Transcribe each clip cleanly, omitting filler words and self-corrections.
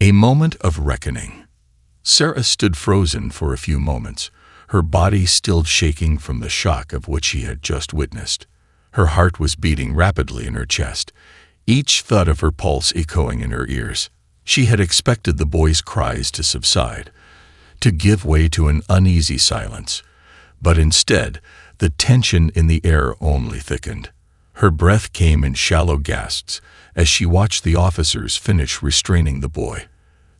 A moment of reckoning. Sarah stood frozen for a few moments, her body still shaking from the shock of what she had just witnessed. Her heart was beating rapidly in her chest, each thud of her pulse echoing in her ears. She had expected the boy's cries to subside, to give way to an uneasy silence, but instead, the tension in the air only thickened. Her breath came in shallow gasps as she watched the officers finish restraining the boy,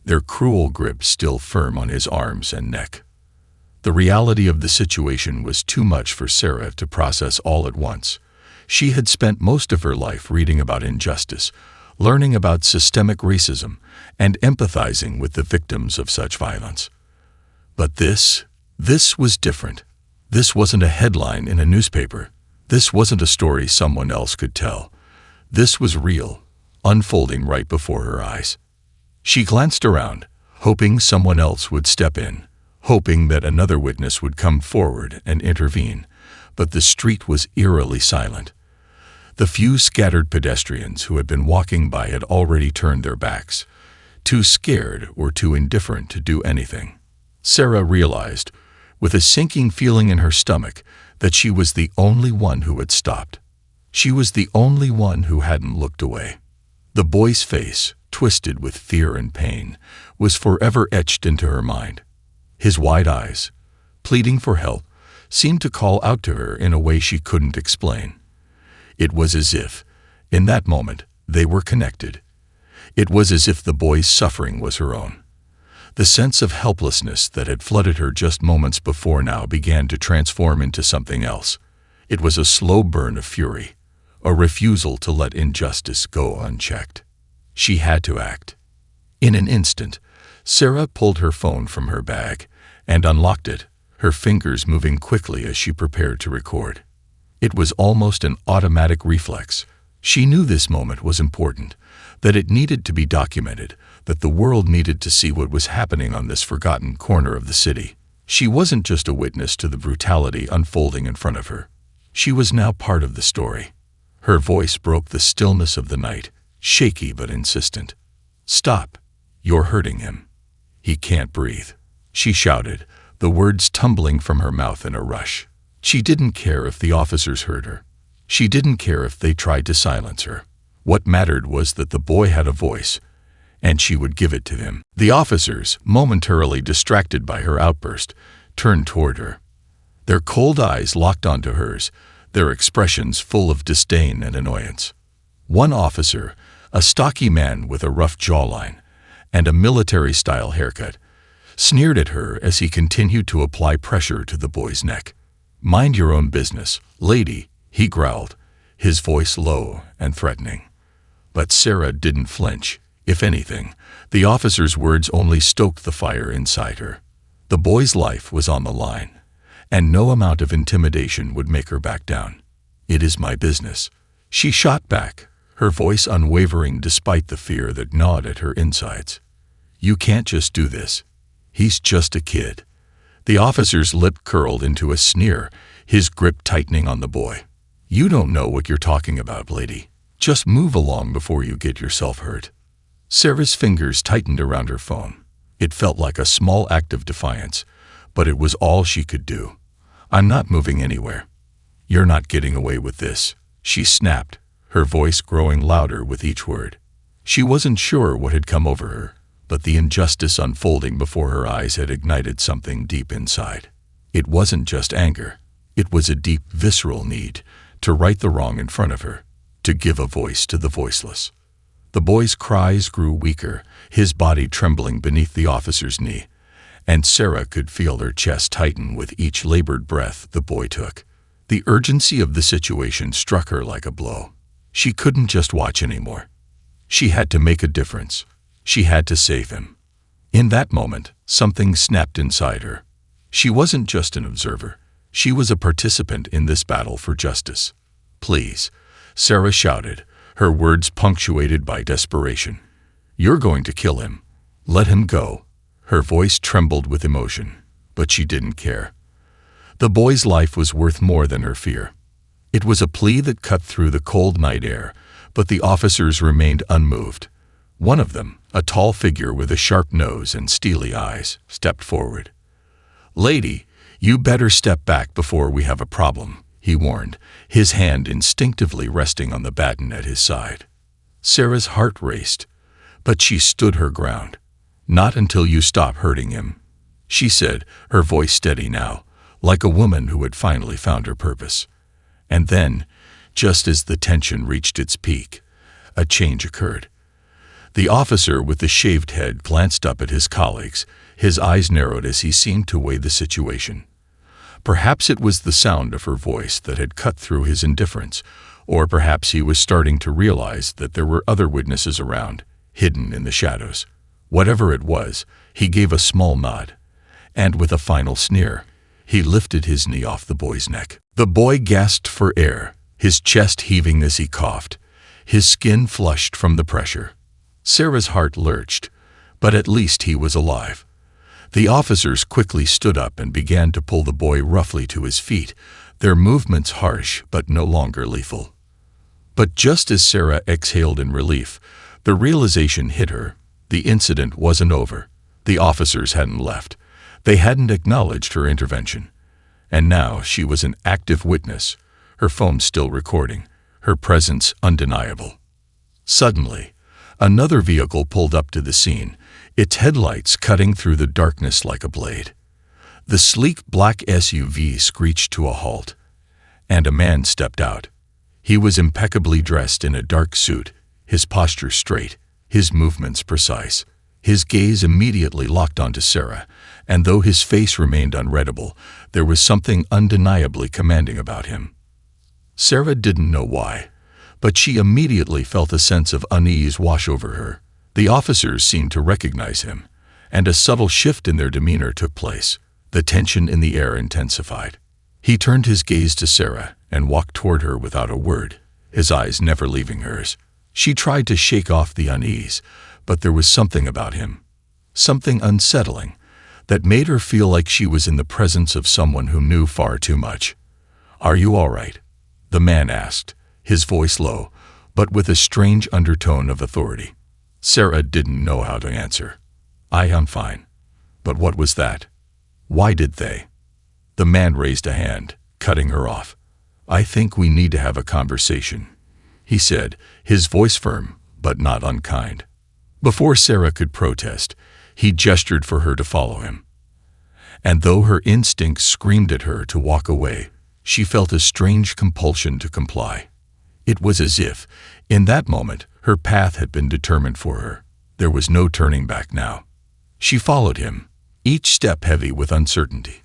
their cruel grip still firm on his arms and neck. The reality of the situation was too much for Sarah to process all at once. She had spent most of her life reading about injustice, learning about systemic racism, and empathizing with the victims of such violence. But this was different. This wasn't a headline in a newspaper. This wasn't a story someone else could tell. This was real, unfolding right before her eyes. She glanced around, hoping someone else would step in, hoping that another witness would come forward and intervene, but the street was eerily silent. The few scattered pedestrians who had been walking by had already turned their backs, too scared or too indifferent to do anything. Sarah realized, with a sinking feeling in her stomach, that she was the only one who had stopped. She was the only one who hadn't looked away. The boy's face, twisted with fear and pain, was forever etched into her mind. His wide eyes, pleading for help, seemed to call out to her in a way she couldn't explain. It was as if, in that moment, they were connected. It was as if the boy's suffering was her own. The sense of helplessness that had flooded her just moments before now began to transform into something else. It was a slow burn of fury, a refusal to let injustice go unchecked. She had to act. In an instant, Sarah pulled her phone from her bag and unlocked it, her fingers moving quickly as she prepared to record. It was almost an automatic reflex. She knew this moment was important, that it needed to be documented, that the world needed to see what was happening on this forgotten corner of the city. She wasn't just a witness to the brutality unfolding in front of her. She was now part of the story. Her voice broke the stillness of the night, shaky but insistent. "Stop. You're hurting him. He can't breathe," she shouted, the words tumbling from her mouth in a rush. She didn't care if the officers heard her. She didn't care if they tried to silence her. What mattered was that the boy had a voice, and she would give it to him. The officers, momentarily distracted by her outburst, turned toward her. Their cold eyes locked onto hers, their expressions full of disdain and annoyance. One officer, a stocky man with a rough jawline and a military-style haircut, sneered at her as he continued to apply pressure to the boy's neck. "Mind your own business, lady," he growled, his voice low and threatening. But Sarah didn't flinch. If anything, the officer's words only stoked the fire inside her. The boy's life was on the line, and no amount of intimidation would make her back down. "It is my business," she shot back, her voice unwavering despite the fear that gnawed at her insides. "You can't just do this. He's just a kid." The officer's lip curled into a sneer, his grip tightening on the boy. "You don't know what you're talking about, lady. Just move along before you get yourself hurt." Sarah's fingers tightened around her phone. It felt like a small act of defiance, but it was all she could do. "I'm not moving anywhere. You're not getting away with this," she snapped, her voice growing louder with each word. She wasn't sure what had come over her, but the injustice unfolding before her eyes had ignited something deep inside. It wasn't just anger. It was a deep, visceral need to right the wrong in front of her, to give a voice to the voiceless. The boy's cries grew weaker, his body trembling beneath the officer's knee, and Sarah could feel her chest tighten with each labored breath the boy took. The urgency of the situation struck her like a blow. She couldn't just watch anymore. She had to make a difference. She had to save him. In that moment, something snapped inside her. She wasn't just an observer. She was a participant in this battle for justice. "Please," Sarah shouted, her words punctuated by desperation. "You're going to kill him. Let him go." Her voice trembled with emotion, but she didn't care. The boy's life was worth more than her fear. It was a plea that cut through the cold night air, but the officers remained unmoved. One of them, a tall figure with a sharp nose and steely eyes, stepped forward. "Lady, you better step back before we have a problem," he warned, his hand instinctively resting on the baton at his side. Sarah's heart raced, but she stood her ground. "Not until you stop hurting him," she said, her voice steady now, like a woman who had finally found her purpose. And then, just as the tension reached its peak, a change occurred. The officer with the shaved head glanced up at his colleagues, his eyes narrowed as he seemed to weigh the situation. Perhaps it was the sound of her voice that had cut through his indifference, or perhaps he was starting to realize that there were other witnesses around, hidden in the shadows. Whatever it was, he gave a small nod, and with a final sneer, he lifted his knee off the boy's neck. The boy gasped for air, his chest heaving as he coughed, his skin flushed from the pressure. Sarah's heart lurched, but at least he was alive. The officers quickly stood up and began to pull the boy roughly to his feet, their movements harsh but no longer lethal. But just as Sarah exhaled in relief, the realization hit her. The incident wasn't over. The officers hadn't left. They hadn't acknowledged her intervention. And now she was an active witness, her phone still recording, her presence undeniable. Suddenly, another vehicle pulled up to the scene, its headlights cutting through the darkness like a blade. The sleek black SUV screeched to a halt, and a man stepped out. He was impeccably dressed in a dark suit, his posture straight, his movements precise. His gaze immediately locked onto Sarah, and though his face remained unreadable, there was something undeniably commanding about him. Sarah didn't know why, but she immediately felt a sense of unease wash over her. The officers seemed to recognize him, and a subtle shift in their demeanor took place. The tension in the air intensified. He turned his gaze to Sarah and walked toward her without a word, his eyes never leaving hers. She tried to shake off the unease, but there was something about him, something unsettling, that made her feel like she was in the presence of someone who knew far too much. "Are you all right?" the man asked, his voice low, but with a strange undertone of authority. Sarah didn't know how to answer. "I'm fine." But what was that? Why did they? The man raised a hand, cutting her off. "I think we need to have a conversation," he said, his voice firm, but not unkind. Before Sarah could protest, he gestured for her to follow him. And though her instincts screamed at her to walk away, she felt a strange compulsion to comply. It was as if, in that moment, her path had been determined for her. There was no turning back now. She followed him, each step heavy with uncertainty.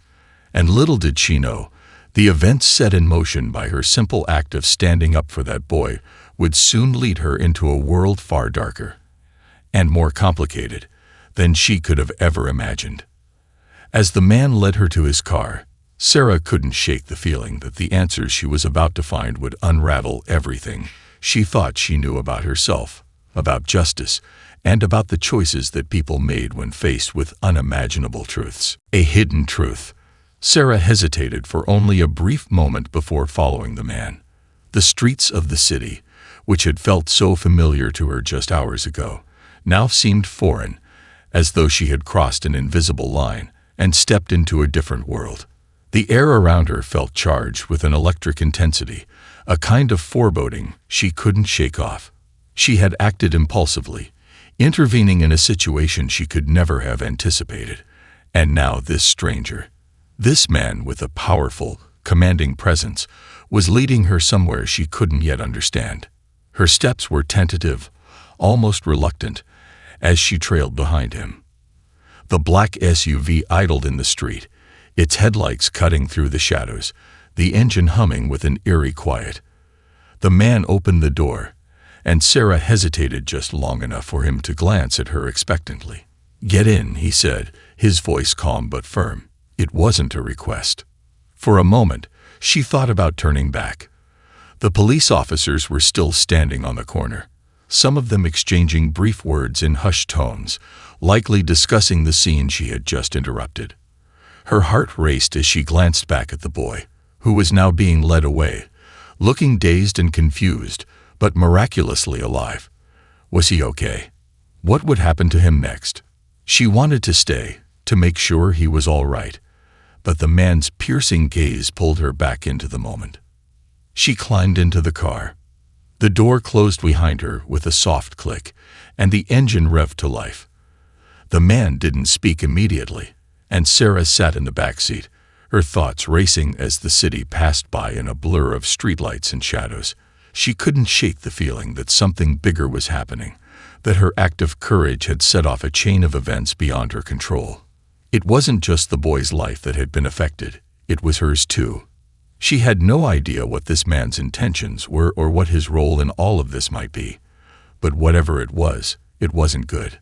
And little did she know, the events set in motion by her simple act of standing up for that boy would soon lead her into a world far darker and more complicated than she could have ever imagined. As the man led her to his car, Sarah couldn't shake the feeling that the answers she was about to find would unravel everything she thought she knew about herself, about justice, and about the choices that people made when faced with unimaginable truths. A hidden truth. Sarah hesitated for only a brief moment before following the man. The streets of the city, which had felt so familiar to her just hours ago, now seemed foreign, as though she had crossed an invisible line and stepped into a different world. The air around her felt charged with an electric intensity, a kind of foreboding she couldn't shake off. She had acted impulsively, intervening in a situation she could never have anticipated. And now this stranger, this man with a powerful, commanding presence, was leading her somewhere she couldn't yet understand. Her steps were tentative, almost reluctant, as she trailed behind him. The black SUV idled in the street, its headlights cutting through the shadows, the engine humming with an eerie quiet. The man opened the door, and Sarah hesitated just long enough for him to glance at her expectantly. "Get in," he said, his voice calm but firm. It wasn't a request. For a moment, she thought about turning back. The police officers were still standing on the corner, some of them exchanging brief words in hushed tones, likely discussing the scene she had just interrupted. Her heart raced as she glanced back at the boy, who was now being led away, looking dazed and confused, but miraculously alive. Was he okay? What would happen to him next? She wanted to stay, to make sure he was all right, but the man's piercing gaze pulled her back into the moment. She climbed into the car. The door closed behind her with a soft click, and the engine revved to life. The man didn't speak immediately, and Sarah sat in the back seat, her thoughts racing as the city passed by in a blur of streetlights and shadows. She couldn't shake the feeling that something bigger was happening, that her act of courage had set off a chain of events beyond her control. It wasn't just the boy's life that had been affected, it was hers too. She had no idea what this man's intentions were or what his role in all of this might be, but whatever it wasn't good.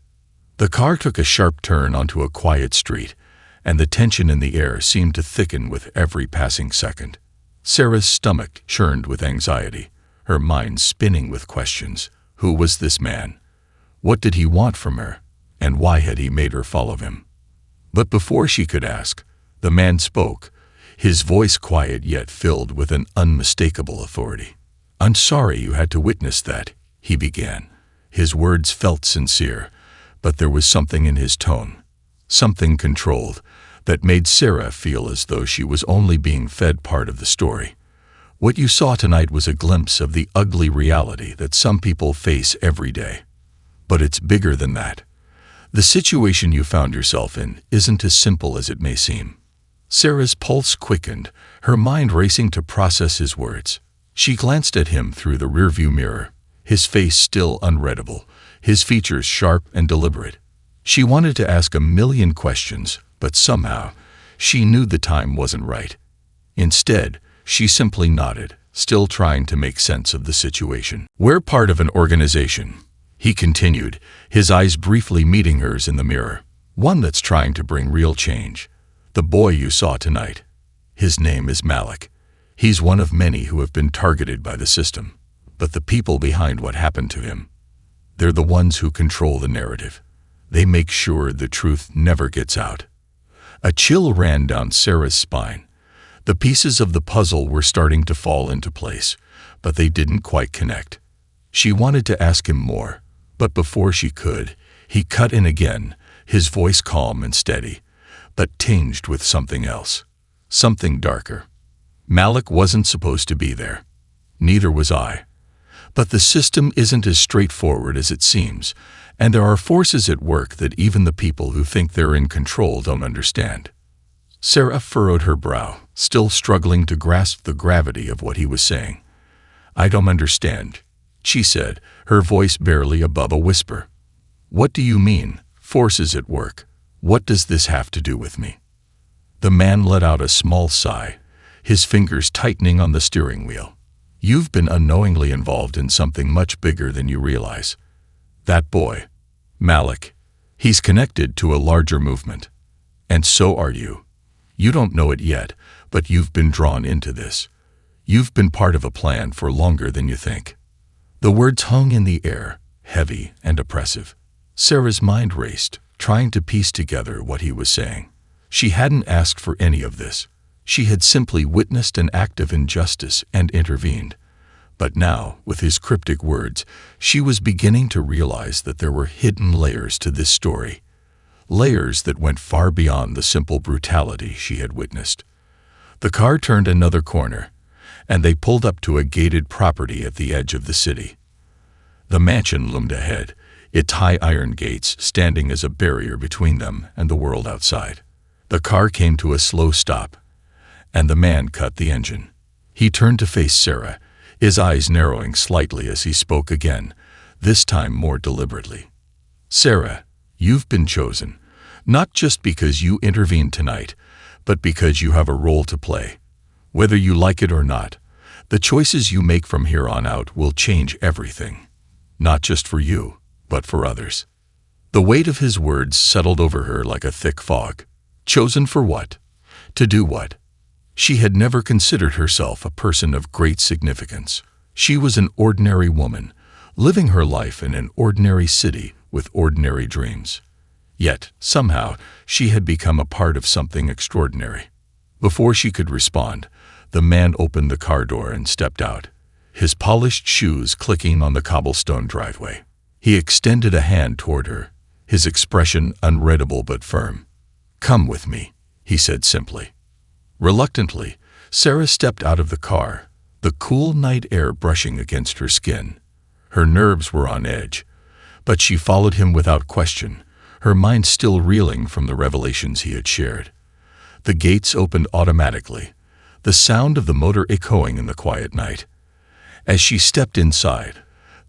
The car took a sharp turn onto a quiet street, and the tension in the air seemed to thicken with every passing second. Sarah's stomach churned with anxiety, her mind spinning with questions. Who was this man? What did he want from her? And why had he made her follow him? But before she could ask, the man spoke, his voice quiet yet filled with an unmistakable authority. "I'm sorry you had to witness that," he began. His words felt sincere, but there was something in his tone, something controlled, that made Sarah feel as though she was only being fed part of the story. What you saw tonight was a glimpse of the ugly reality that some people face every day. But it's bigger than that. The situation you found yourself in isn't as simple as it may seem. Sarah's pulse quickened, her mind racing to process his words. She glanced at him through the rearview mirror, his face still unreadable, his features sharp and deliberate. She wanted to ask a million questions, but somehow, she knew the time wasn't right. Instead, she simply nodded, still trying to make sense of the situation. "We're part of an organization," he continued, his eyes briefly meeting hers in the mirror. "One that's trying to bring real change. The boy you saw tonight, his name is Malik. He's one of many who have been targeted by the system. But the people behind what happened to him, they're the ones who control the narrative. They make sure the truth never gets out." A chill ran down Sarah's spine. The pieces of the puzzle were starting to fall into place, but they didn't quite connect. She wanted to ask him more, but before she could, he cut in again, his voice calm and steady, but tinged with something else, something darker. "Malik wasn't supposed to be there. Neither was I. But the system isn't as straightforward as it seems, and there are forces at work that even the people who think they're in control don't understand." Sarah furrowed her brow, still struggling to grasp the gravity of what he was saying. "I don't understand," she said, her voice barely above a whisper. "What do you mean, forces at work? What does this have to do with me?" The man let out a small sigh, his fingers tightening on the steering wheel. "You've been unknowingly involved in something much bigger than you realize. That boy, Malik, he's connected to a larger movement. And so are you. You don't know it yet, but you've been drawn into this. You've been part of a plan for longer than you think." The words hung in the air, heavy and oppressive. Sarah's mind raced, trying to piece together what he was saying. She hadn't asked for any of this. She had simply witnessed an act of injustice and intervened. But now, with his cryptic words, she was beginning to realize that there were hidden layers to this story. Layers that went far beyond the simple brutality she had witnessed. The car turned another corner, and they pulled up to a gated property at the edge of the city. The mansion loomed ahead, its high iron gates standing as a barrier between them and the world outside. The car came to a slow stop, and the man cut the engine. He turned to face Sarah, his eyes narrowing slightly as he spoke again, this time more deliberately. "Sarah, you've been chosen, not just because you intervened tonight, but because you have a role to play. Whether you like it or not, the choices you make from here on out will change everything. Not just for you, but for others." The weight of his words settled over her like a thick fog. Chosen for what? To do what? She had never considered herself a person of great significance. She was an ordinary woman, living her life in an ordinary city with ordinary dreams. Yet, somehow, she had become a part of something extraordinary. Before she could respond, the man opened the car door and stepped out, his polished shoes clicking on the cobblestone driveway. He extended a hand toward her, his expression unreadable but firm. "Come with me," he said simply. Reluctantly, Sarah stepped out of the car, the cool night air brushing against her skin. Her nerves were on edge, but she followed him without question, her mind still reeling from the revelations he had shared. The gates opened automatically, the sound of the motor echoing in the quiet night. As she stepped inside,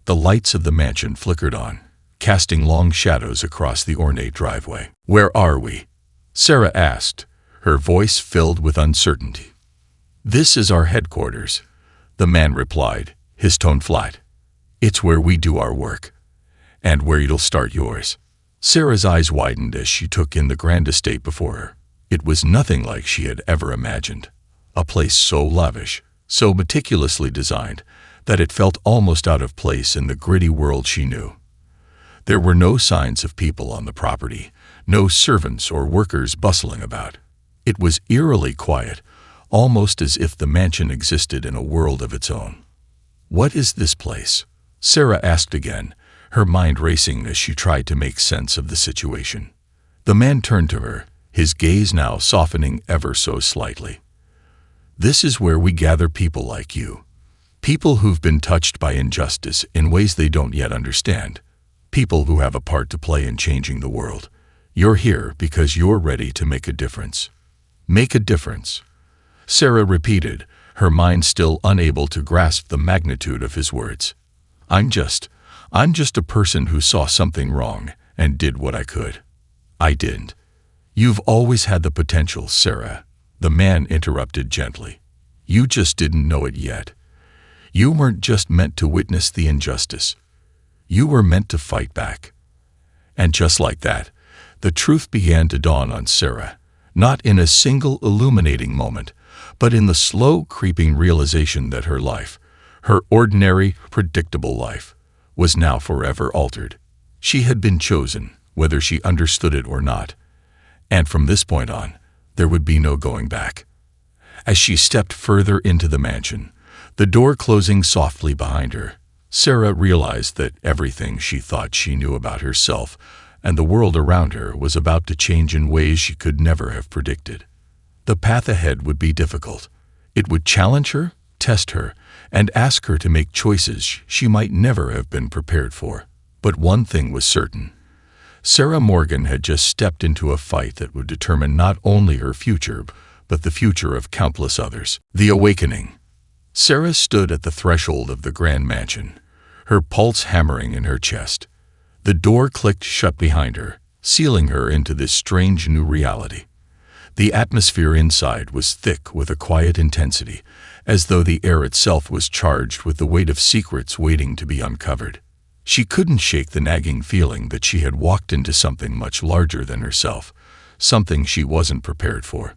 the lights of the mansion flickered on, casting long shadows across the ornate driveway. "Where are we?" Sarah asked, her voice filled with uncertainty. "This is our headquarters," the man replied, his tone flat. "It's where we do our work, and where you'll start yours." Sarah's eyes widened as she took in the grand estate before her. It was nothing like she had ever imagined. A place so lavish, so meticulously designed, that it felt almost out of place in the gritty world she knew. There were no signs of people on the property, no servants or workers bustling about. It was eerily quiet, almost as if the mansion existed in a world of its own. "What is this place?" Sarah asked again, her mind racing as she tried to make sense of the situation. The man turned to her, his gaze now softening ever so slightly. "This is where we gather people like you. People who've been touched by injustice in ways they don't yet understand. People who have a part to play in changing the world. You're here because you're ready to make a difference." "Make a difference," Sarah repeated, her mind still unable to grasp the magnitude of his words. I'm just a person who saw something wrong and did what I could." "I didn't." "You've always had the potential, Sarah," the man interrupted gently. "You just didn't know it yet. You weren't just meant to witness the injustice. You were meant to fight back." And just like that, the truth began to dawn on Sarah, not in a single illuminating moment, but in the slow creeping realization that her life, her ordinary, predictable life, was now forever altered. She had been chosen, whether she understood it or not, and from this point on, there would be no going back. As she stepped further into the mansion, the door closing softly behind her, Sarah realized that everything she thought she knew about herself and the world around her was about to change in ways she could never have predicted. The path ahead would be difficult. It would challenge her, test her, and ask her to make choices she might never have been prepared for. But one thing was certain. Sarah Morgan had just stepped into a fight that would determine not only her future, but the future of countless others. The awakening. Sarah stood at the threshold of the grand mansion, her pulse hammering in her chest. The door clicked shut behind her, sealing her into this strange new reality. The atmosphere inside was thick with a quiet intensity, as though the air itself was charged with the weight of secrets waiting to be uncovered. She couldn't shake the nagging feeling that she had walked into something much larger than herself, something she wasn't prepared for.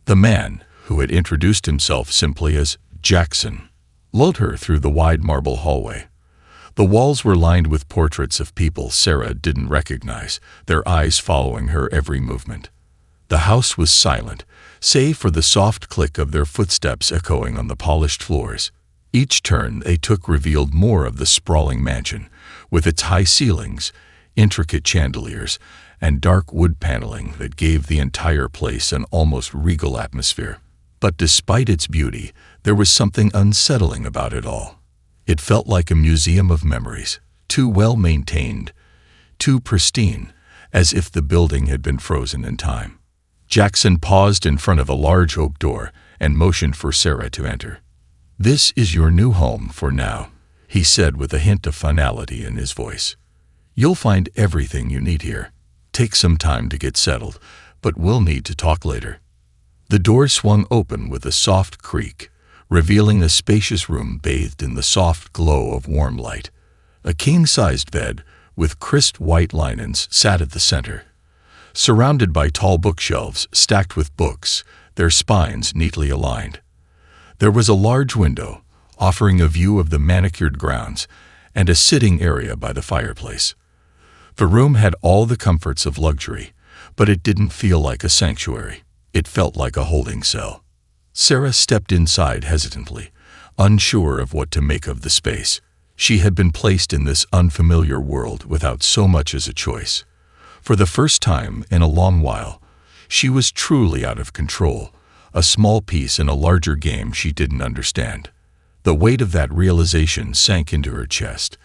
The man, who had introduced himself simply as Jackson, lulled her through the wide marble hallway. The walls were lined with portraits of people Sarah didn't recognize, their eyes following her every movement. The house was silent, save for the soft click of their footsteps echoing on the polished floors. Each turn they took revealed more of the sprawling mansion, with its high ceilings, intricate chandeliers, and dark wood paneling that gave the entire place an almost regal atmosphere. But despite its beauty, there was something unsettling about it all. It felt like a museum of memories, too well maintained, too pristine, as if the building had been frozen in time. Jackson paused in front of a large oak door and motioned for Sarah to enter. "This is your new home for now," he said with a hint of finality in his voice. "You'll find everything you need here. Take some time to get settled, but we'll need to talk later." The door swung open with a soft creak, revealing a spacious room bathed in the soft glow of warm light. A king-sized bed, with crisp white linens, sat at the center, surrounded by tall bookshelves stacked with books, their spines neatly aligned. There was a large window, offering a view of the manicured grounds, and a sitting area by the fireplace. The room had all the comforts of luxury, but it didn't feel like a sanctuary. It felt like a holding cell. Sarah stepped inside hesitantly, unsure of what to make of the space. She had been placed in this unfamiliar world without so much as a choice. For the first time in a long while, she was truly out of control, a small piece in a larger game she didn't understand. The weight of that realization sank into her chest,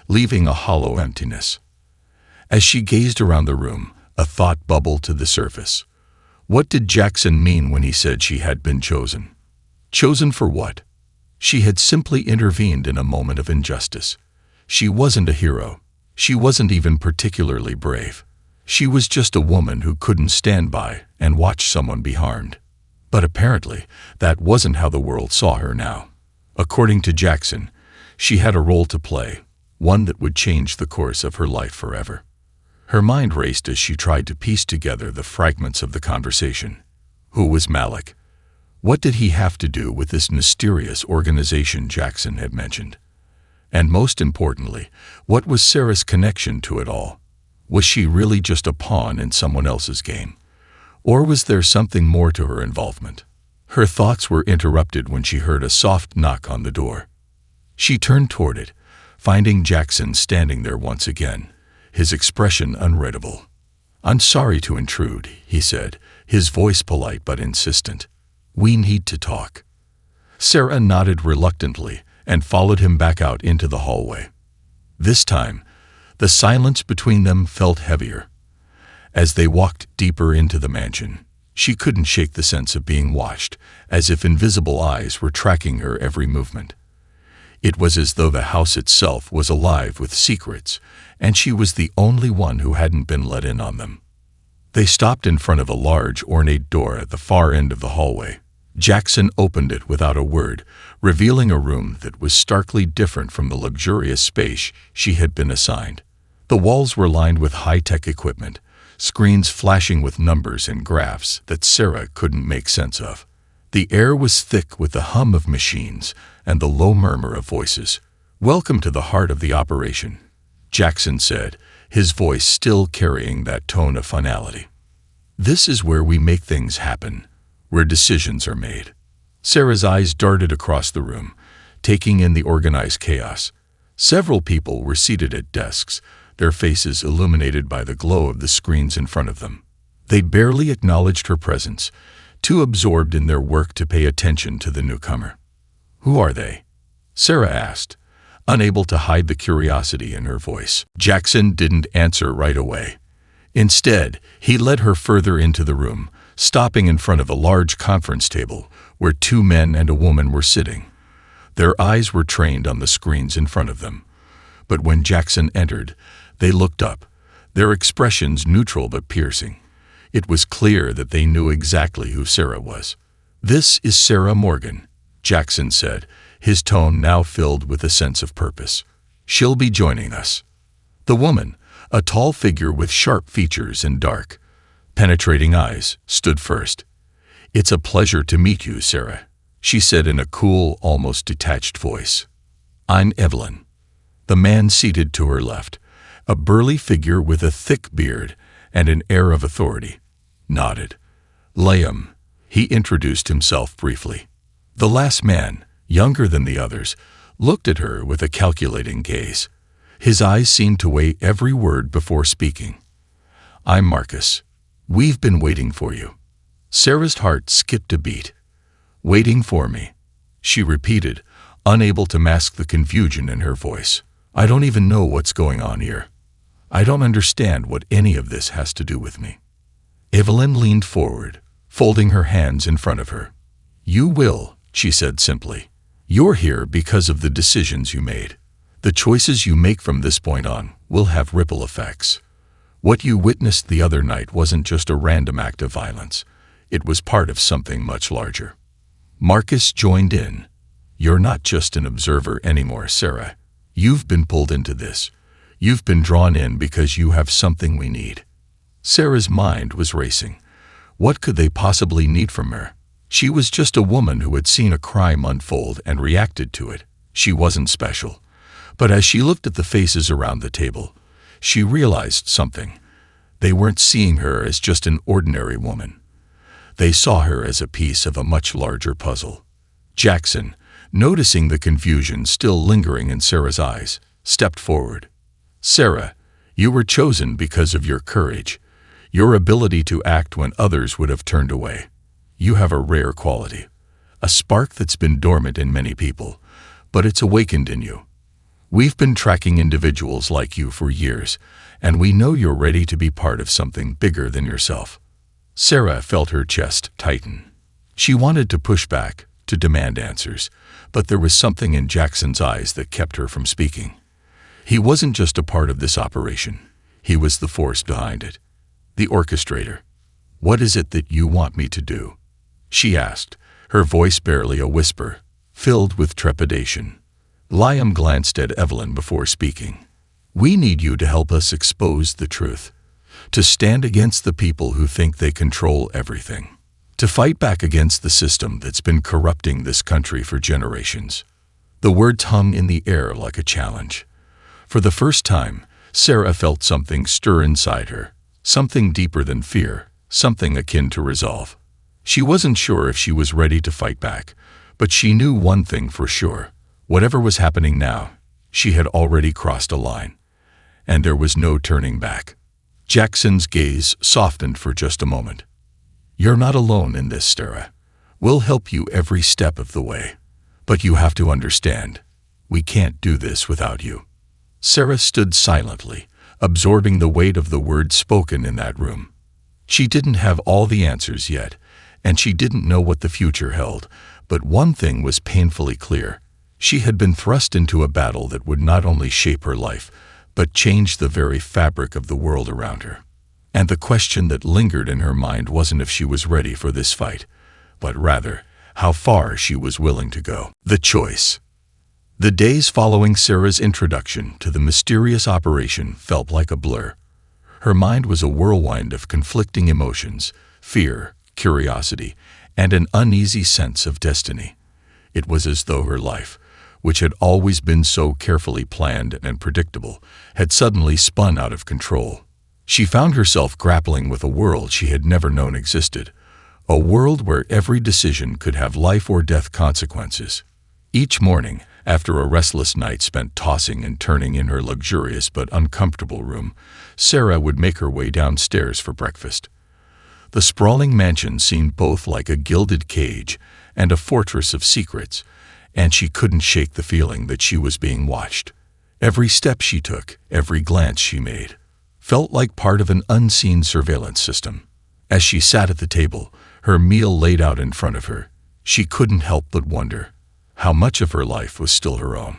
leaving a hollow emptiness. As she gazed around the room, a thought bubbled to the surface. What did Jackson mean when he said she had been chosen? Chosen for what? She had simply intervened in a moment of injustice. She wasn't a hero. She wasn't even particularly brave. She was just a woman who couldn't stand by and watch someone be harmed. But apparently, that wasn't how the world saw her now. According to Jackson, she had a role to play, one that would change the course of her life forever. Her mind raced as she tried to piece together the fragments of the conversation. Who was Malik? What did he have to do with this mysterious organization Jackson had mentioned? And most importantly, what was Sarah's connection to it all? Was she really just a pawn in someone else's game? Or was there something more to her involvement? Her thoughts were interrupted when she heard a soft knock on the door. She turned toward it, finding Jackson standing there once again, his expression unreadable. "I'm sorry to intrude," he said, his voice polite but insistent. "We need to talk." Sarah nodded reluctantly and followed him back out into the hallway. This time, the silence between them felt heavier. As they walked deeper into the mansion, she couldn't shake the sense of being watched, as if invisible eyes were tracking her every movement. It was as though the house itself was alive with secrets, and she was the only one who hadn't been let in on them. They stopped in front of a large, ornate door at the far end of the hallway. Jackson opened it without a word, revealing a room that was starkly different from the luxurious space she had been assigned. The walls were lined with high-tech equipment, screens flashing with numbers and graphs that Sarah couldn't make sense of. The air was thick with the hum of machines and the low murmur of voices. "Welcome to the heart of the operation," Jackson said, his voice still carrying that tone of finality. "This is where we make things happen, where decisions are made." Sarah's eyes darted across the room, taking in the organized chaos. Several people were seated at desks, their faces illuminated by the glow of the screens in front of them. They barely acknowledged her presence, too absorbed in their work to pay attention to the newcomer. "Who are they?" Sarah asked, unable to hide the curiosity in her voice. Jackson didn't answer right away. Instead, he led her further into the room, stopping in front of a large conference table where two men and a woman were sitting. Their eyes were trained on the screens in front of them. But when Jackson entered, they looked up, their expressions neutral but piercing. It was clear that they knew exactly who Sarah was. "This is Sarah Morgan," Jackson said, his tone now filled with a sense of purpose. "She'll be joining us." The woman, a tall figure with sharp features and dark, penetrating eyes, stood first. "It's a pleasure to meet you, Sarah," she said in a cool, almost detached voice. "I'm Evelyn." The man seated to her left, a burly figure with a thick beard and an air of authority, nodded. "Liam," he introduced himself briefly. The last man, younger than the others, looked at her with a calculating gaze. His eyes seemed to weigh every word before speaking. "I'm Marcus. We've been waiting for you." Sarah's heart skipped a beat. "Waiting for me," she repeated, unable to mask the confusion in her voice. "I don't even know what's going on here. I don't understand what any of this has to do with me." Evelyn leaned forward, folding her hands in front of her. "You will," she said simply. "You're here because of the decisions you made. The choices you make from this point on will have ripple effects. What you witnessed the other night wasn't just a random act of violence. It was part of something much larger." Marcus joined in. "You're not just an observer anymore, Sarah. You've been pulled into this. You've been drawn in because you have something we need." Sarah's mind was racing. What could they possibly need from her? She was just a woman who had seen a crime unfold and reacted to it. She wasn't special. But as she looked at the faces around the table, she realized something. They weren't seeing her as just an ordinary woman. They saw her as a piece of a much larger puzzle. Jackson, noticing the confusion still lingering in Sarah's eyes, stepped forward. "Sarah, you were chosen because of your courage, your ability to act when others would have turned away. You have a rare quality, a spark that's been dormant in many people, but it's awakened in you. We've been tracking individuals like you for years, and we know you're ready to be part of something bigger than yourself." Sarah felt her chest tighten. She wanted to push back, to demand answers, but there was something in Jackson's eyes that kept her from speaking. He wasn't just a part of this operation. He was the force behind it, the orchestrator. "What is it that you want me to do?" she asked, her voice barely a whisper, filled with trepidation. Liam glanced at Evelyn before speaking. "We need you to help us expose the truth, to stand against the people who think they control everything, to fight back against the system that's been corrupting this country for generations." The words hung in the air like a challenge. For the first time, Sarah felt something stir inside her, something deeper than fear, something akin to resolve. She wasn't sure if she was ready to fight back, but she knew one thing for sure. Whatever was happening now, she had already crossed a line, and there was no turning back. Jackson's gaze softened for just a moment. "You're not alone in this, Sarah. We'll help you every step of the way. But you have to understand, we can't do this without you." Sarah stood silently, absorbing the weight of the words spoken in that room. She didn't have all the answers yet, and she didn't know what the future held, but one thing was painfully clear. She had been thrust into a battle that would not only shape her life, but change the very fabric of the world around her. And the question that lingered in her mind wasn't if she was ready for this fight, but rather how far she was willing to go. The choice. The days following Sarah's introduction to the mysterious operation felt like a blur. Her mind was a whirlwind of conflicting emotions, fear, curiosity, and an uneasy sense of destiny. It was as though her life, which had always been so carefully planned and predictable, had suddenly spun out of control. She found herself grappling with a world she had never known existed, a world where every decision could have life or death consequences. Each morning, after a restless night spent tossing and turning in her luxurious but uncomfortable room, Sarah would make her way downstairs for breakfast. The sprawling mansion seemed both like a gilded cage and a fortress of secrets, and she couldn't shake the feeling that she was being watched. Every step she took, every glance she made, felt like part of an unseen surveillance system. As she sat at the table, her meal laid out in front of her, she couldn't help but wonder how much of her life was still her own,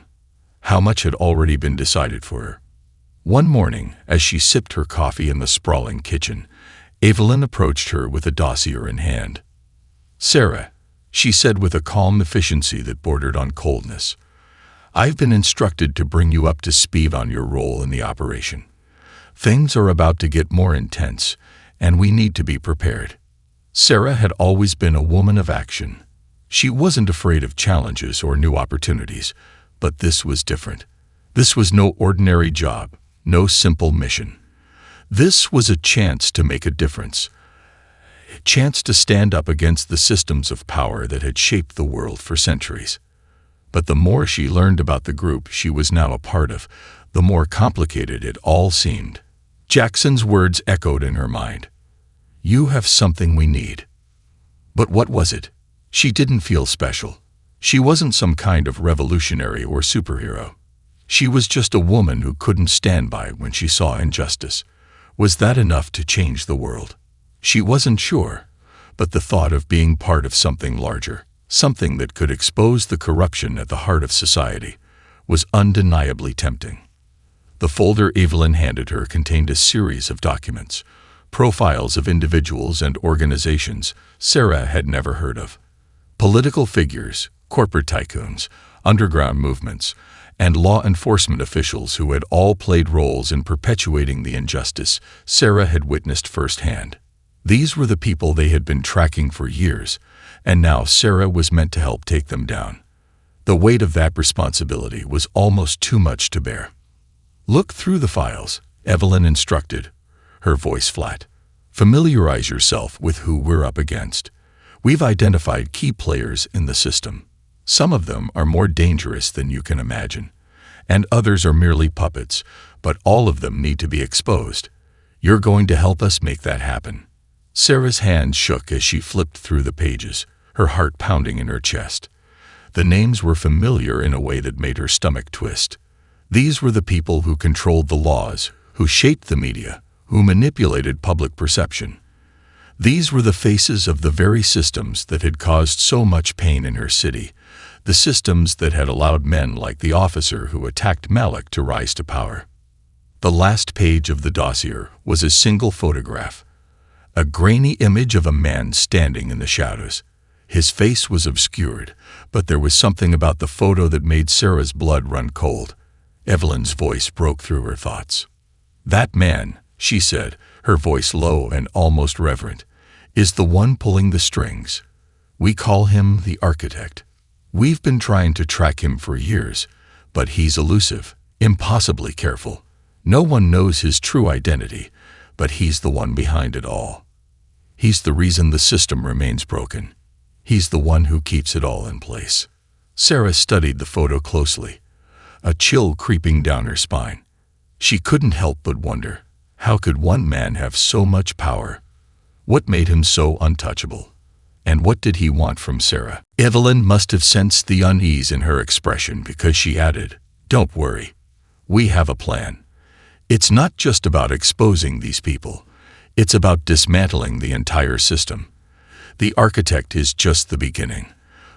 how much had already been decided for her. One morning, as she sipped her coffee in the sprawling kitchen, Evelyn approached her with a dossier in hand. "Sarah," she said with a calm efficiency that bordered on coldness, "I've been instructed to bring you up to speed on your role in the operation. Things are about to get more intense, and we need to be prepared." Sarah had always been a woman of action. She wasn't afraid of challenges or new opportunities, but this was different. This was no ordinary job, no simple mission. This was a chance to make a difference, a chance to stand up against the systems of power that had shaped the world for centuries. But the more she learned about the group she was now a part of, the more complicated it all seemed. Jackson's words echoed in her mind. "You have something we need." But what was it? She didn't feel special. She wasn't some kind of revolutionary or superhero. She was just a woman who couldn't stand by when she saw injustice. Was that enough to change the world? She wasn't sure, but the thought of being part of something larger, something that could expose the corruption at the heart of society, was undeniably tempting. The folder Evelyn handed her contained a series of documents, profiles of individuals and organizations Sarah had never heard of. Political figures, corporate tycoons, underground movements, and law enforcement officials who had all played roles in perpetuating the injustice Sarah had witnessed firsthand. These were the people they had been tracking for years, and now Sarah was meant to help take them down. The weight of that responsibility was almost too much to bear. "Look through the files," Evelyn instructed, her voice flat. "Familiarize yourself with who we're up against. We've identified key players in the system. Some of them are more dangerous than you can imagine, and others are merely puppets, but all of them need to be exposed. You're going to help us make that happen." Sarah's hands shook as she flipped through the pages, her heart pounding in her chest. The names were familiar in a way that made her stomach twist. These were the people who controlled the laws, who shaped the media, who manipulated public perception. These were the faces of the very systems that had caused so much pain in her city, the systems that had allowed men like the officer who attacked Malik to rise to power. The last page of the dossier was a single photograph, a grainy image of a man standing in the shadows. His face was obscured, but there was something about the photo that made Sarah's blood run cold. Evelyn's voice broke through her thoughts. "That man," she said, her voice low and almost reverent, "is the one pulling the strings. We call him the architect. We've been trying to track him for years, but he's elusive, impossibly careful. No one knows his true identity, but he's the one behind it all. He's the reason the system remains broken. He's the one who keeps it all in place." Sarah studied the photo closely, a chill creeping down her spine. She couldn't help but wonder, how could one man have so much power? What made him so untouchable? And what did he want from Sarah? Evelyn must have sensed the unease in her expression because she added, "Don't worry. We have a plan. It's not just about exposing these people. It's about dismantling the entire system. The architect is just the beginning,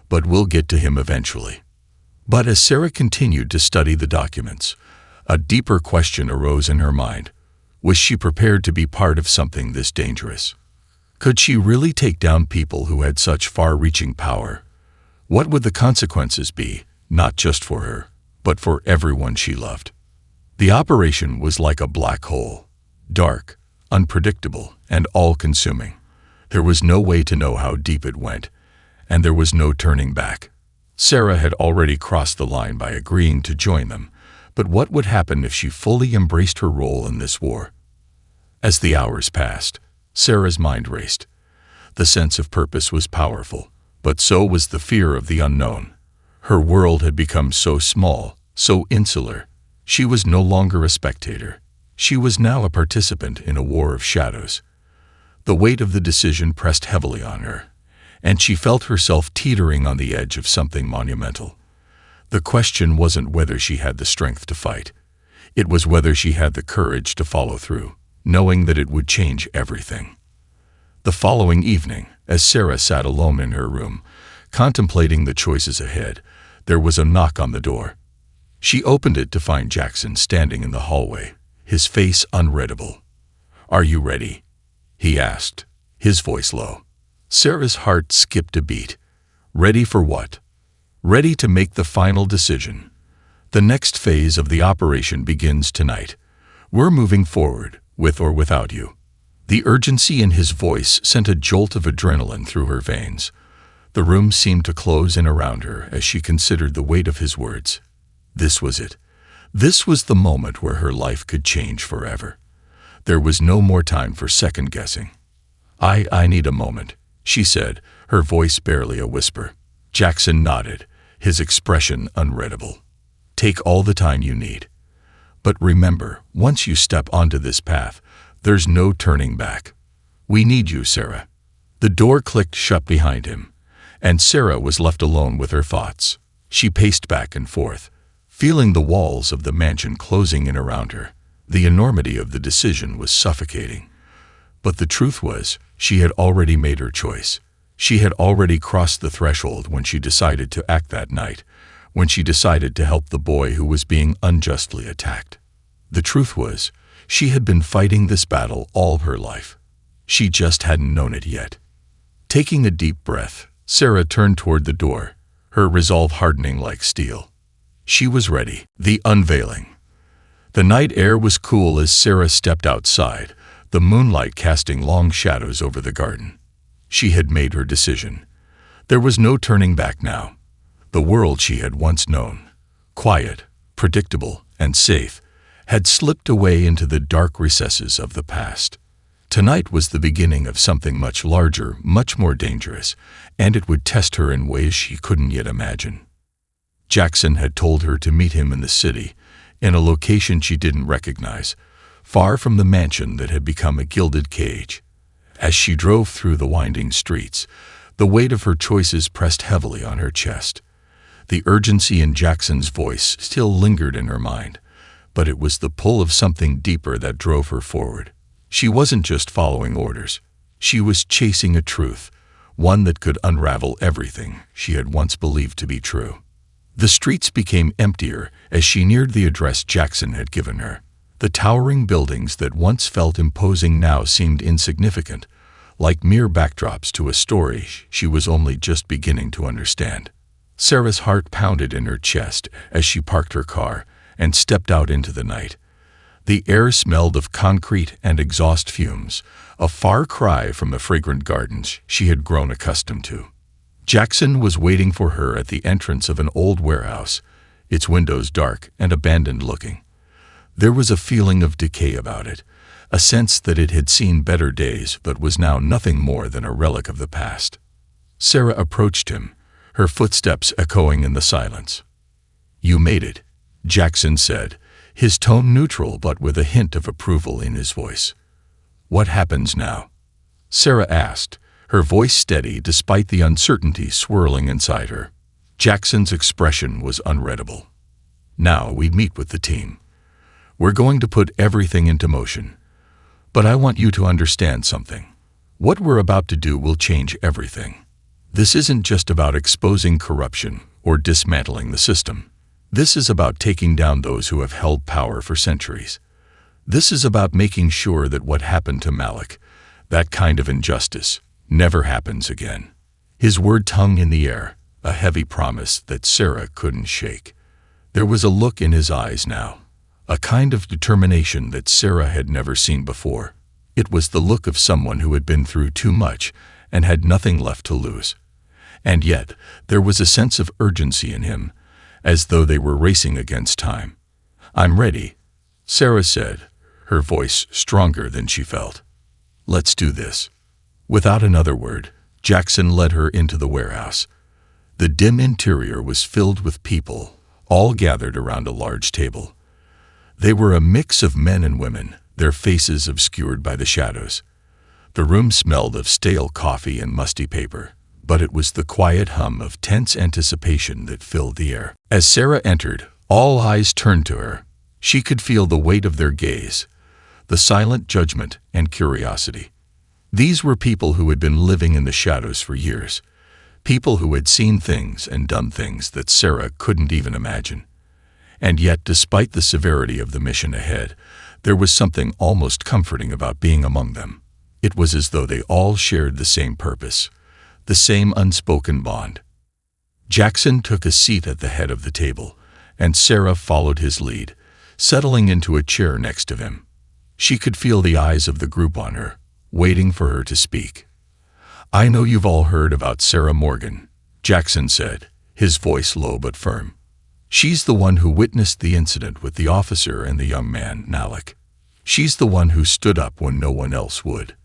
but we'll get to him eventually." But as Sarah continued to study the documents, a deeper question arose in her mind. Was she prepared to be part of something this dangerous? Could she really take down people who had such far-reaching power? What would the consequences be, not just for her, but for everyone she loved? The operation was like a black hole, dark, unpredictable, and all-consuming. There was no way to know how deep it went, and there was no turning back. Sarah had already crossed the line by agreeing to join them, but what would happen if she fully embraced her role in this war? As the hours passed, Sarah's mind raced. The sense of purpose was powerful, but so was the fear of the unknown. Her world had become so small, so insular. She was no longer a spectator. She was now a participant in a war of shadows. The weight of the decision pressed heavily on her, and she felt herself teetering on the edge of something monumental. The question wasn't whether she had the strength to fight. It was whether she had the courage to follow through, knowing that it would change everything. The following evening, as Sarah sat alone in her room, contemplating the choices ahead, there was a knock on the door. She opened it to find Jackson standing in the hallway, his face unreadable. "Are you ready?" he asked, his voice low. Sarah's heart skipped a beat. Ready for what? Ready to make the final decision. The next phase of the operation begins tonight. We're moving forward, with or without you. The urgency in his voice sent a jolt of adrenaline through her veins. The room seemed to close in around her as she considered the weight of his words. This was it. This was the moment where her life could change forever. There was no more time for second-guessing. I need a moment," she said, her voice barely a whisper. Jackson nodded, his expression unreadable. "Take all the time you need. But remember, once you step onto this path, there's no turning back. We need you, Sarah." The door clicked shut behind him, and Sarah was left alone with her thoughts. She paced back and forth, feeling the walls of the mansion closing in around her. The enormity of the decision was suffocating. But the truth was, she had already made her choice. She had already crossed the threshold when she decided to act that night, when she decided to help the boy who was being unjustly attacked. The truth was, she had been fighting this battle all her life. She just hadn't known it yet. Taking a deep breath, Sarah turned toward the door, her resolve hardening like steel. She was ready. The unveiling. The night air was cool as Sarah stepped outside, the moonlight casting long shadows over the garden. She had made her decision. There was no turning back now. The world she had once known, quiet, predictable, and safe, had slipped away into the dark recesses of the past. Tonight was the beginning of something much larger, much more dangerous, and it would test her in ways she couldn't yet imagine. Jackson had told her to meet him in the city, in a location she didn't recognize, far from the mansion that had become a gilded cage. As she drove through the winding streets, the weight of her choices pressed heavily on her chest. The urgency in Jackson's voice still lingered in her mind, but it was the pull of something deeper that drove her forward. She wasn't just following orders. She was chasing a truth, one that could unravel everything she had once believed to be true. The streets became emptier as she neared the address Jackson had given her. The towering buildings that once felt imposing now seemed insignificant, like mere backdrops to a story she was only just beginning to understand. Sarah's heart pounded in her chest as she parked her car and stepped out into the night. The air smelled of concrete and exhaust fumes, a far cry from the fragrant gardens she had grown accustomed to. Jackson was waiting for her at the entrance of an old warehouse, its windows dark and abandoned-looking. There was a feeling of decay about it, a sense that it had seen better days but was now nothing more than a relic of the past. Sarah approached him, her footsteps echoing in the silence. "You made it," Jackson said, his tone neutral but with a hint of approval in his voice. "What happens now?" Sarah asked, her voice steady despite the uncertainty swirling inside her. Jackson's expression was unreadable. "Now we meet with the team. We're going to put everything into motion. But I want you to understand something. What we're about to do will change everything. This isn't just about exposing corruption or dismantling the system. This is about taking down those who have held power for centuries. This is about making sure that what happened to Malik, that kind of injustice, never happens again." His word hung in the air, a heavy promise that Sarah couldn't shake. There was a look in his eyes now, a kind of determination that Sarah had never seen before. It was the look of someone who had been through too much and had nothing left to lose. And yet, there was a sense of urgency in him, as though they were racing against time. "I'm ready," Sarah said, her voice stronger than she felt. "Let's do this." Without another word, Jackson led her into the warehouse. The dim interior was filled with people, all gathered around a large table. They were a mix of men and women, their faces obscured by the shadows. The room smelled of stale coffee and musty paper, but it was the quiet hum of tense anticipation that filled the air. As Sarah entered, all eyes turned to her. She could feel the weight of their gaze, the silent judgment and curiosity. These were people who had been living in the shadows for years, people who had seen things and done things that Sarah couldn't even imagine. And yet, despite the severity of the mission ahead, there was something almost comforting about being among them. It was as though they all shared the same purpose, the same unspoken bond. Jackson took a seat at the head of the table, and Sarah followed his lead, settling into a chair next to him. She could feel the eyes of the group on her, waiting for her to speak. "I know you've all heard about Sarah Morgan," Jackson said, his voice low but firm. "She's the one who witnessed the incident with the officer and the young man, Malik. She's the one who stood up when no one else would.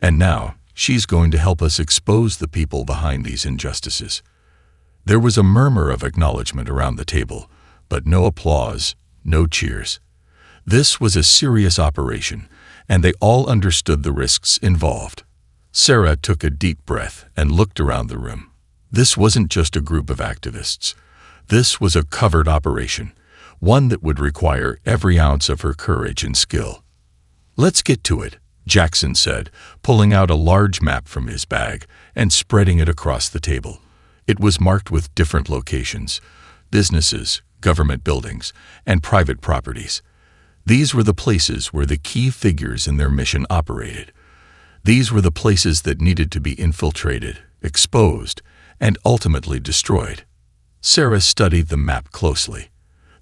And now, she's going to help us expose the people behind these injustices." There was a murmur of acknowledgement around the table, but no applause, no cheers. This was a serious operation, and they all understood the risks involved. Sarah took a deep breath and looked around the room. This wasn't just a group of activists. This was a covered operation, one that would require every ounce of her courage and skill. "Let's get to it," Jackson said, pulling out a large map from his bag and spreading it across the table. It was marked with different locations, businesses, government buildings, and private properties. These were the places where the key figures in their mission operated. These were the places that needed to be infiltrated, exposed, and ultimately destroyed. Sarah studied the map closely.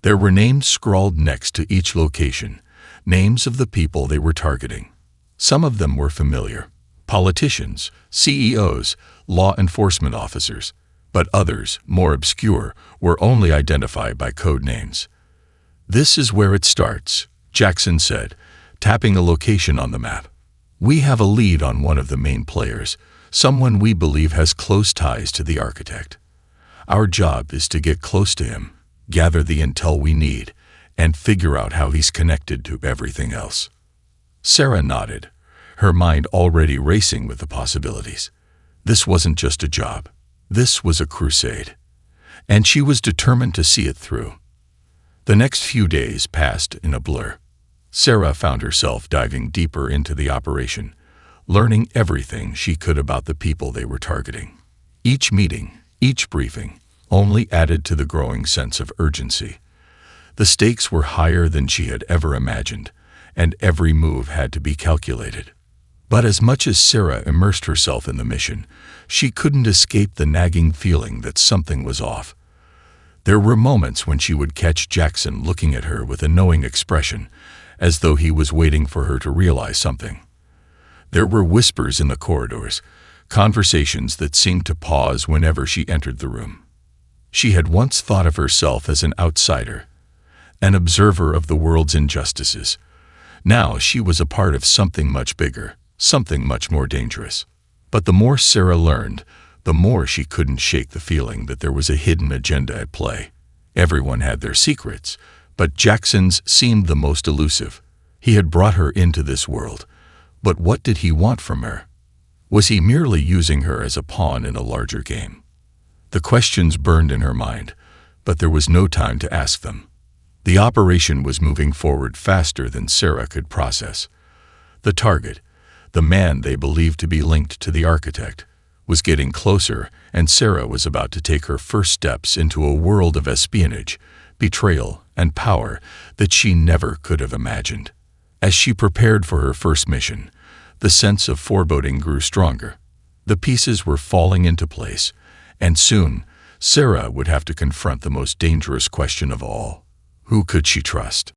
There were names scrawled next to each location, names of the people they were targeting. Some of them were familiar: politicians, CEOs, law enforcement officers. But others, more obscure, were only identified by code names. "This is where it starts," Jackson said, tapping a location on the map. We have a lead on one of the main players, someone we believe has close ties to the architect. Our job is to get close to him, gather the intel we need, and figure out how he's connected to everything else." Sarah nodded, her mind already racing with the possibilities. This wasn't just a job. This was a crusade. And she was determined to see it through. The next few days passed in a blur. Sarah found herself diving deeper into the operation, learning everything she could about the people they were targeting. Each meeting, each briefing, only added to the growing sense of urgency. The stakes were higher than she had ever imagined, and every move had to be calculated. But as much as Sarah immersed herself in the mission, she couldn't escape the nagging feeling that something was off. There were moments when she would catch Jackson looking at her with a knowing expression, as though he was waiting for her to realize something. There were whispers in the corridors, conversations that seemed to pause whenever she entered the room. She had once thought of herself as an outsider, an observer of the world's injustices. Now she was a part of something much bigger, something much more dangerous. But the more Sarah learned, the more she couldn't shake the feeling that there was a hidden agenda at play. Everyone had their secrets, but Jackson's seemed the most elusive. He had brought her into this world, but what did he want from her? Was he merely using her as a pawn in a larger game? The questions burned in her mind, but there was no time to ask them. The operation was moving forward faster than Sarah could process. The target, the man they believed to be linked to the architect, was getting closer, and Sarah was about to take her first steps into a world of espionage, betrayal, and power that she never could have imagined. As she prepared for her first mission, the sense of foreboding grew stronger. The pieces were falling into place, and soon Sarah would have to confront the most dangerous question of all. Who could she trust?